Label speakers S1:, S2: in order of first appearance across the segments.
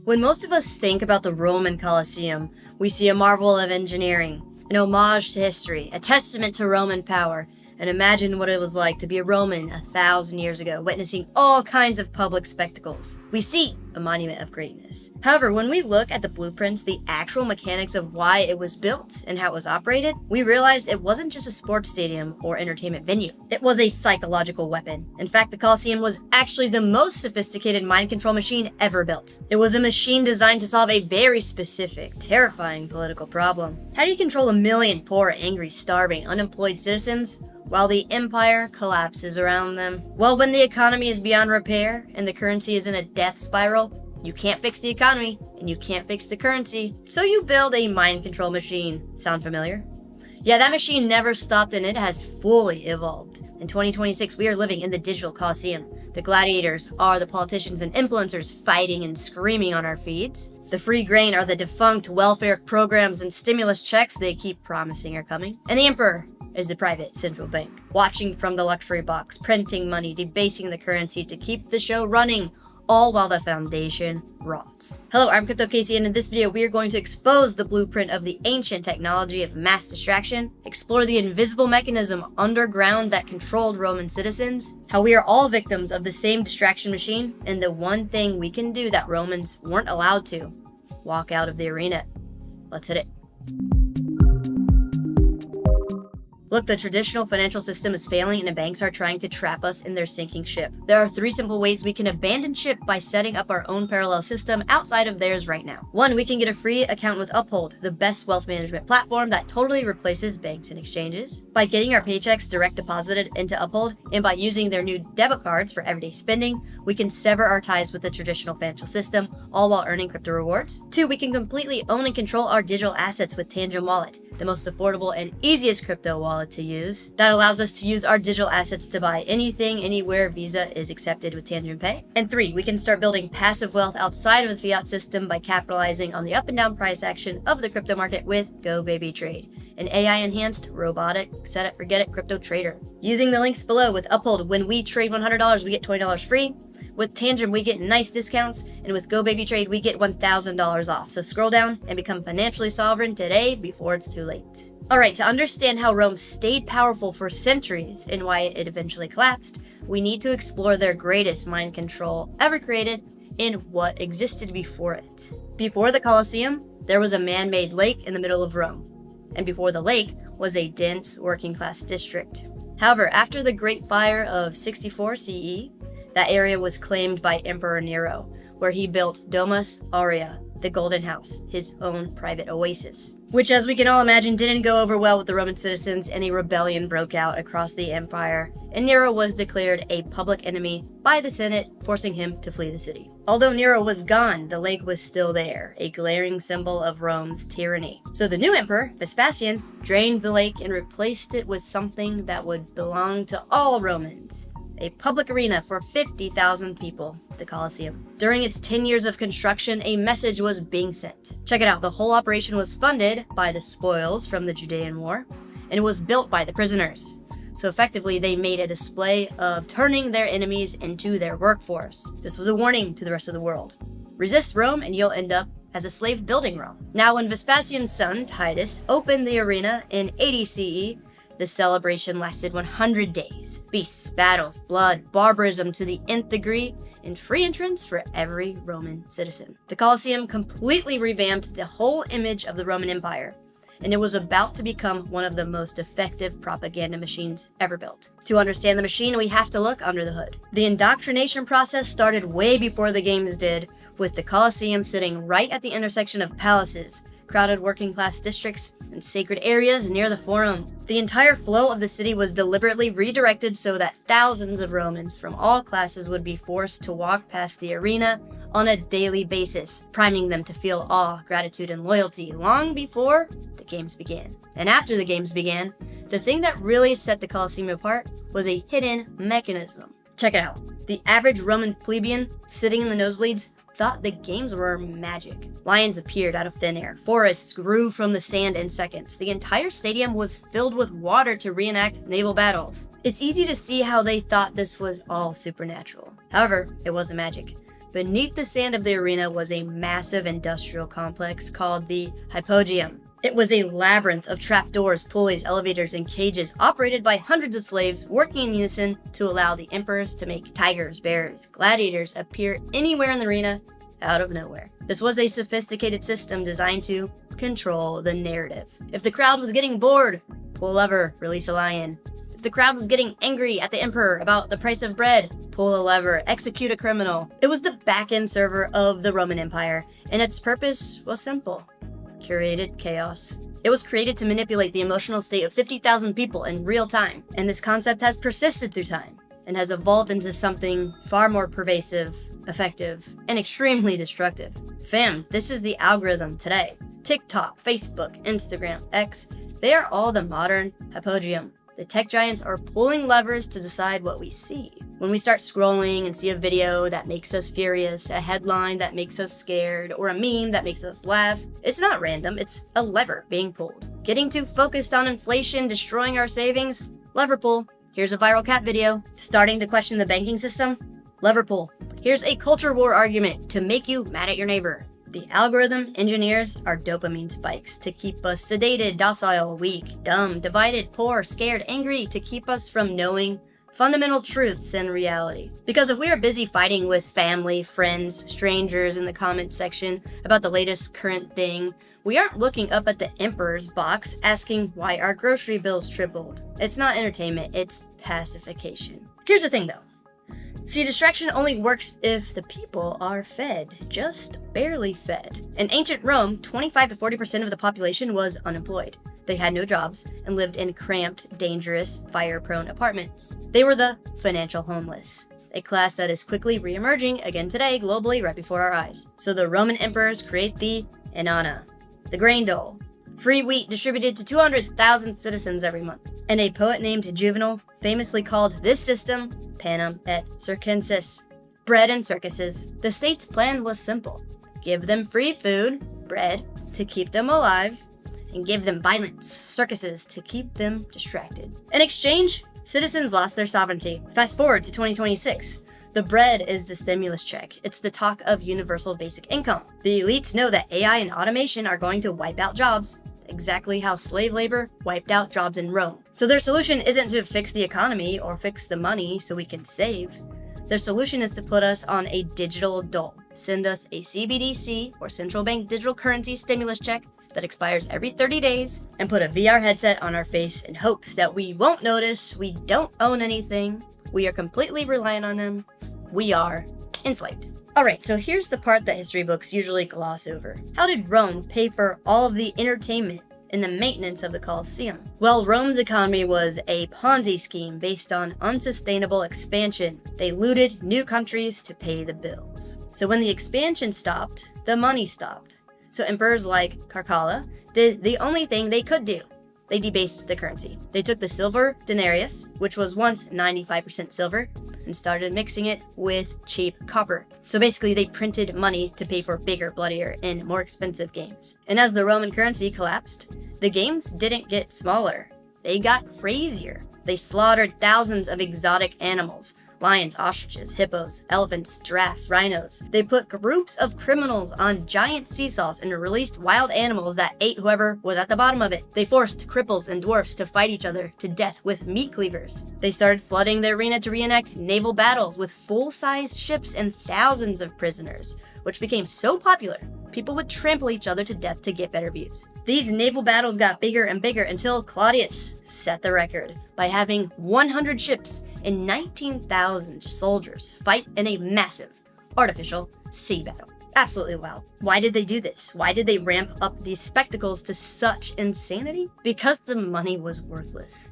S1: When most of us think about the Roman Colosseum, we see a marvel of engineering, an homage to history, a testament to Roman power, and imagine what it was like to be a Roman 1,000 years ago, witnessing all kinds of public spectacles. We see a monument of greatness. However, when we look at the blueprints, the actual mechanics of why it was built and how it was operated, we realize it wasn't just a sports stadium or entertainment venue. It was a psychological weapon. In fact, the Colosseum was actually the most sophisticated mind control machine ever built. It was a machine designed to solve a very specific, terrifying political problem. How do you control 1 million poor, angry, starving, unemployed citizens while the empire collapses around them? Well, when the economy is beyond repair and the currency is in a death spiral, you can't fix the economy and you can't fix the currency, so you build a mind control machine. Sound familiar? Yeah, that machine never stopped and it has fully evolved. In 2026, we are living in the digital Colosseum. The gladiators are the politicians and influencers fighting and screaming on our feeds. The free grain are the defunct welfare programs and stimulus checks they keep promising are coming. And the emperor is the private central bank, watching from the luxury box, printing money, debasing the currency to keep the show running, all while the foundation rots. Hello, I'm Crypto Casey, and in this video we are going to expose the blueprint of the ancient technology of mass distraction, explore the invisible mechanism underground that controlled Roman citizens, how we are all victims of the same distraction machine, and the one thing we can do that Romans weren't allowed to: walk out of the arena. Let's hit it. Look, the traditional financial system is failing and the banks are trying to trap us in their sinking ship. There are 3 simple ways we can abandon ship by setting up our own parallel system outside of theirs right now. 1, we can get a free account with Uphold, the best wealth management platform that totally replaces banks and exchanges. By getting our paychecks direct deposited into Uphold and by using their new debit cards for everyday spending, we can sever our ties with the traditional financial system, all while earning crypto rewards. 2, we can completely own and control our digital assets with Tangent Wallet, the most affordable and easiest crypto wallet to use. That allows us to use our digital assets to buy anything, anywhere Visa is accepted with Tangent Pay. And 3, we can start building passive wealth outside of the fiat system by capitalizing on the up and down price action of the crypto market with GoBabyTrade, an AI-enhanced, robotic, set it, forget it crypto trader. Using the links below with Uphold, when we trade $100, we get $20 free. With Tangent, we get nice discounts, and with GoBabyTrade, we get $1,000 off. So scroll down and become financially sovereign today before it's too late. Alright, to understand how Rome stayed powerful for centuries and why it eventually collapsed, we need to explore their greatest mind control ever created and what existed before it. Before the Colosseum, there was a man-made lake in the middle of Rome, and before the lake was a dense working-class district. However, after the Great Fire of 64 CE, that area was claimed by Emperor Nero, where he built Domus Aurea, the Golden House, his own private oasis, which, as we can all imagine, didn't go over well with the Roman citizens, and a rebellion broke out across the empire, and Nero was declared a public enemy by the Senate, forcing him to flee the city. Although Nero was gone, the lake was still there, a glaring symbol of Rome's tyranny. So the new emperor, Vespasian, drained the lake and replaced it with something that would belong to all Romans: a public arena for 50,000 people, the Colosseum. During its 10 years of construction, a message was being sent. Check it out, the whole operation was funded by the spoils from the Judean War, and it was built by the prisoners. So effectively, they made a display of turning their enemies into their workforce. This was a warning to the rest of the world. Resist Rome and you'll end up as a slave building Rome. Now, when Vespasian's son, Titus, opened the arena in 80 CE, the celebration lasted 100 days. Beasts, battles, blood, barbarism to the nth degree, and free entrance for every Roman citizen. The Colosseum completely revamped the whole image of the Roman Empire, and it was about to become one of the most effective propaganda machines ever built. To understand the machine, we have to look under the hood. The indoctrination process started way before the games did, with the Colosseum sitting right at the intersection of palaces, crowded working-class districts, and sacred areas near the Forum. The entire flow of the city was deliberately redirected so that thousands of Romans from all classes would be forced to walk past the arena on a daily basis, priming them to feel awe, gratitude, and loyalty long before the games began. And after the games began, the thing that really set the Colosseum apart was a hidden mechanism. Check it out. The average Roman plebeian sitting in the nosebleeds thought the games were magic. Lions appeared out of thin air. Forests grew from the sand in seconds. The entire stadium was filled with water to reenact naval battles. It's easy to see how they thought this was all supernatural. However, it wasn't magic. Beneath the sand of the arena was a massive industrial complex called the Hypogeum. It was a labyrinth of trapdoors, pulleys, elevators, and cages operated by hundreds of slaves working in unison to allow the emperors to make tigers, bears, gladiators appear anywhere in the arena out of nowhere. This was a sophisticated system designed to control the narrative. If the crowd was getting bored, pull a lever, release a lion. If the crowd was getting angry at the emperor about the price of bread, pull a lever, execute a criminal. It was the back-end server of the Roman Empire, and its purpose was simple: curated chaos. It was created to manipulate the emotional state of 50,000 people in real time, and this concept has persisted through time and has evolved into something far more pervasive, effective, and extremely destructive. Fam, this is the algorithm today. TikTok, Facebook, Instagram, X, they are all the modern Hypogeum. The tech giants are pulling levers to decide what we see. When we start scrolling and see a video that makes us furious, a headline that makes us scared, or a meme that makes us laugh, it's not random, it's a lever being pulled. Getting too focused on inflation destroying our savings? Lever pull. Here's a viral cat video. Starting to question the banking system? Lever pull. Here's a culture war argument to make you mad at your neighbor. The algorithm engineers our dopamine spikes to keep us sedated, docile, weak, dumb, divided, poor, scared, angry, to keep us from knowing fundamental truths and reality. Because if we are busy fighting with family, friends, strangers in the comment section about the latest current thing, we aren't looking up at the emperor's box asking why our grocery bills tripled. It's not entertainment, it's pacification. Here's the thing though. See, distraction only works if the people are fed, just barely fed. In ancient Rome, 25 to 40% of the population was unemployed. They had no jobs and lived in cramped, dangerous, fire-prone apartments. They were the financial homeless, a class that is quickly re-emerging again today globally right before our eyes. So the Roman emperors create the Annona, the grain dole, free wheat distributed to 200,000 citizens every month. And a poet named Juvenal famously called this system panem et circenses, bread and circuses. The state's plan was simple: give them free food, bread, to keep them alive, and give them violence, circuses, to keep them distracted. In exchange, citizens lost their sovereignty. Fast forward to 2026. The bread is the stimulus check. It's the talk of universal basic income. The elites know that AI and automation are going to wipe out jobs, exactly how slave labor wiped out jobs in Rome. So their solution isn't to fix the economy or fix the money so we can save. Their solution is to put us on a digital dole, send us a CBDC or central bank digital currency stimulus check that expires every 30 days, and put a VR headset on our face in hopes that we won't notice we don't own anything, we are completely reliant on them, we are enslaved. Alright, so here's the part that history books usually gloss over. How did Rome pay for all of the entertainment and the maintenance of the Colosseum? Well, Rome's economy was a Ponzi scheme based on unsustainable expansion. They looted new countries to pay the bills. So when the expansion stopped, the money stopped. So emperors like Caracalla did the only thing they could do. They debased the currency. They took the silver denarius, which was once 95% silver, and started mixing it with cheap copper. So basically they printed money to pay for bigger, bloodier, and more expensive games. And as the Roman currency collapsed, the games didn't get smaller. They got crazier. They slaughtered thousands of exotic animals. Lions, ostriches, hippos, elephants, giraffes, rhinos. They put groups of criminals on giant seesaws and released wild animals that ate whoever was at the bottom of it. They forced cripples and dwarfs to fight each other to death with meat cleavers. They started flooding the arena to reenact naval battles with full-sized ships and thousands of prisoners, which became so popular, people would trample each other to death to get better views. These naval battles got bigger and bigger until Claudius set the record by having 100 ships and 19,000 soldiers fight in a massive, artificial sea battle. Absolutely wild. Why did they do this? Why did they ramp up these spectacles to such insanity? Because the money was worthless.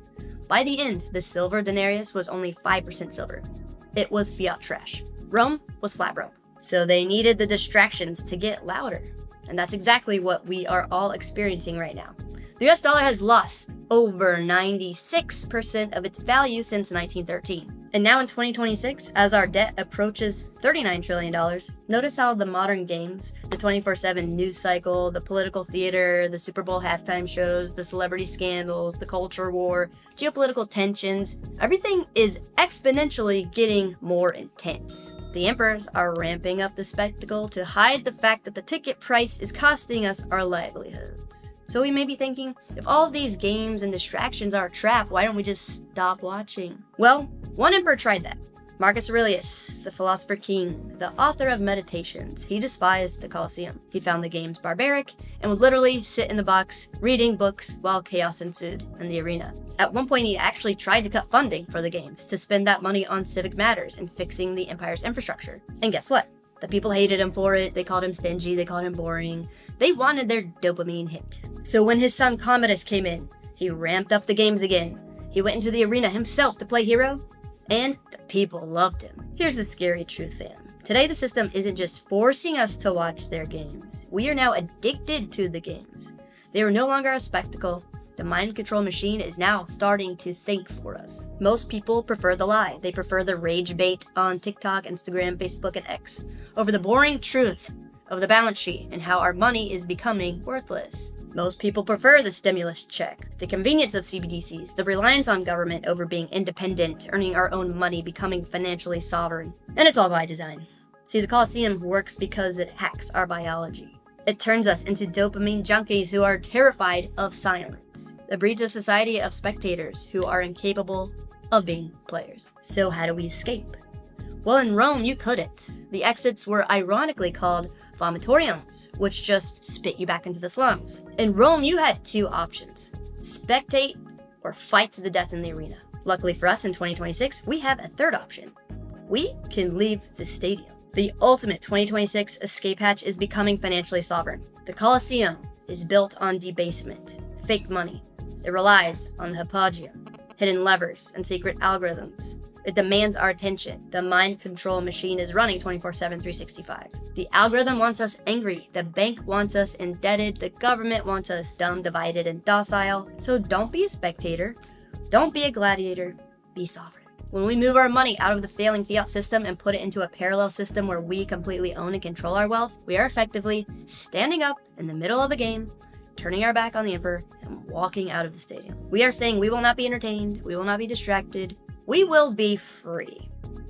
S1: By the end, the silver denarius was only 5% silver. It was fiat trash. Rome was flat broke. So they needed the distractions to get louder. And that's exactly what we are all experiencing right now. The US dollar has lost over 96% of its value since 1913. And now in 2026, as our debt approaches $39 trillion, notice how the modern games, the 24/7 news cycle, the political theater, the Super Bowl halftime shows, the celebrity scandals, the culture war, geopolitical tensions, everything is exponentially getting more intense. The emperors are ramping up the spectacle to hide the fact that the ticket price is costing us our livelihoods. So we may be thinking, if all of these games and distractions are a trap, why don't we just stop watching? Well, one emperor tried that. Marcus Aurelius, the philosopher king, the author of Meditations, he despised the Colosseum. He found the games barbaric and would literally sit in the box reading books while chaos ensued in the arena. At one point, he actually tried to cut funding for the games to spend that money on civic matters and fixing the empire's infrastructure. And guess what? The people hated him for it. They called him stingy. They called him boring. They wanted their dopamine hit. So when his son Commodus came in, he ramped up the games again. He went into the arena himself to play hero, and the people loved him. Here's the scary truth, fam. Today, the system isn't just forcing us to watch their games. We are now addicted to the games. They are no longer a spectacle. The mind control machine is now starting to think for us. Most people prefer the lie. They prefer the rage bait on TikTok, Instagram, Facebook, and X over the boring truth of the balance sheet and how our money is becoming worthless. Most people prefer the stimulus check, the convenience of CBDCs, the reliance on government over being independent, earning our own money, becoming financially sovereign. And it's all by design. See, the Colosseum works because it hacks our biology. It turns us into dopamine junkies who are terrified of silence. It breeds a society of spectators who are incapable of being players. So how do we escape? Well, in Rome, you couldn't. The exits were ironically called vomitoriums, which just spit you back into the slums. In Rome, you had two options: spectate or fight to the death in the arena. Luckily for us in 2026, we have a third option. We can leave the stadium. The ultimate 2026 escape hatch is becoming financially sovereign. The Colosseum is built on debasement, fake money. It relies on the hypogeum, hidden levers, and secret algorithms. It demands our attention. The mind control machine is running 24/7, 365. The algorithm wants us angry. The bank wants us indebted. The government wants us dumb, divided, and docile. So don't be a spectator. Don't be a gladiator. Be sovereign. When we move our money out of the failing fiat system and put it into a parallel system where we completely own and control our wealth, we are effectively standing up in the middle of a game, turning our back on the emperor, and walking out of the stadium. We are saying we will not be entertained, we will not be distracted, we will be free.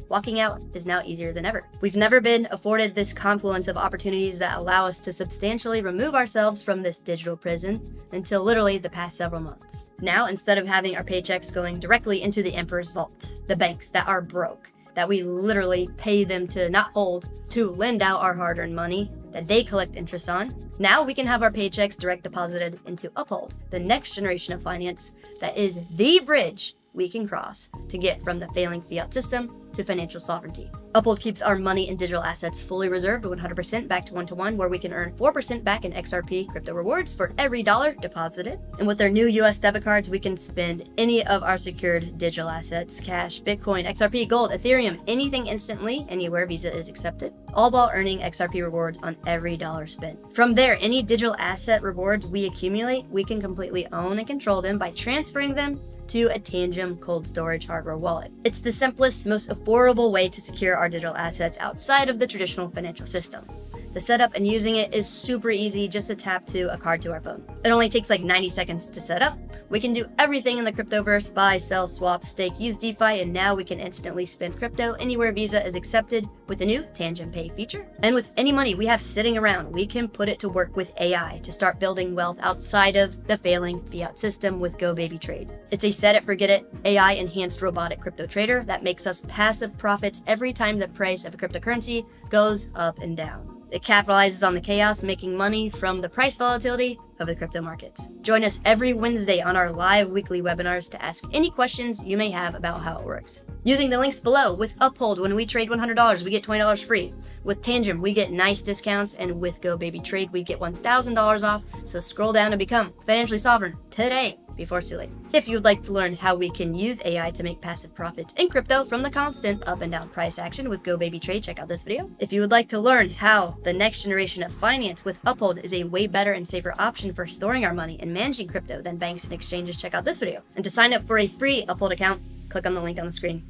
S1: Walking out is now easier than ever. We've never been afforded this confluence of opportunities that allow us to substantially remove ourselves from this digital prison until literally the past several months. Now, instead of having our paychecks going directly into the emperor's vault, the banks that are broke, that we literally pay them to not hold, to lend out our hard-earned money that they collect interest on, now we can have our paychecks direct deposited into Uphold, the next generation of finance that is the bridge we can cross to get from the failing fiat system to financial sovereignty. Uphold keeps our money and digital assets fully reserved 100% back to 1-to-1, where we can earn 4% back in XRP crypto rewards for every dollar deposited. And with their new US debit cards, we can spend any of our secured digital assets, cash, Bitcoin, XRP, gold, Ethereum, anything instantly, anywhere Visa is accepted, all while earning XRP rewards on every dollar spent. From there, any digital asset rewards we accumulate, we can completely own and control them by transferring them to a Tangem cold storage hardware wallet. It's the simplest, most affordable way to secure our digital assets outside of the traditional financial system. The setup and using it is super easy, just to tap to a card to our phone. It only takes like 90 seconds to set up. We can do everything in the cryptoverse: buy, sell, swap, stake, use DeFi, and now we can instantly spend crypto anywhere Visa is accepted with the new Tangem Pay feature. And with any money we have sitting around, we can put it to work with AI to start building wealth outside of the failing fiat system with GoBabyTrade. It's a set it, forget it, AI enhanced robotic crypto trader that makes us passive profits every time the price of a cryptocurrency goes up and down. It capitalizes on the chaos, making money from the price volatility of the crypto markets. Join us every Wednesday on our live weekly webinars to ask any questions you may have about how it works. Using the links below, with Uphold, when we trade $100, we get $20 free. With Tangem, we get nice discounts, and with GoBabyTrade, we get $1,000 off. So scroll down and become financially sovereign today, before it's too late. If you would like to learn how we can use AI to make passive profits in crypto from the constant up and down price action with GoBabyTrade, check out this video. If you would like to learn how the next generation of finance with Uphold is a way better and safer option for storing our money and managing crypto than banks and exchanges, check out this video. And to sign up for a free Uphold account, click on the link on the screen.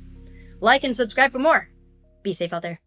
S1: Like and subscribe for more. Be safe out there.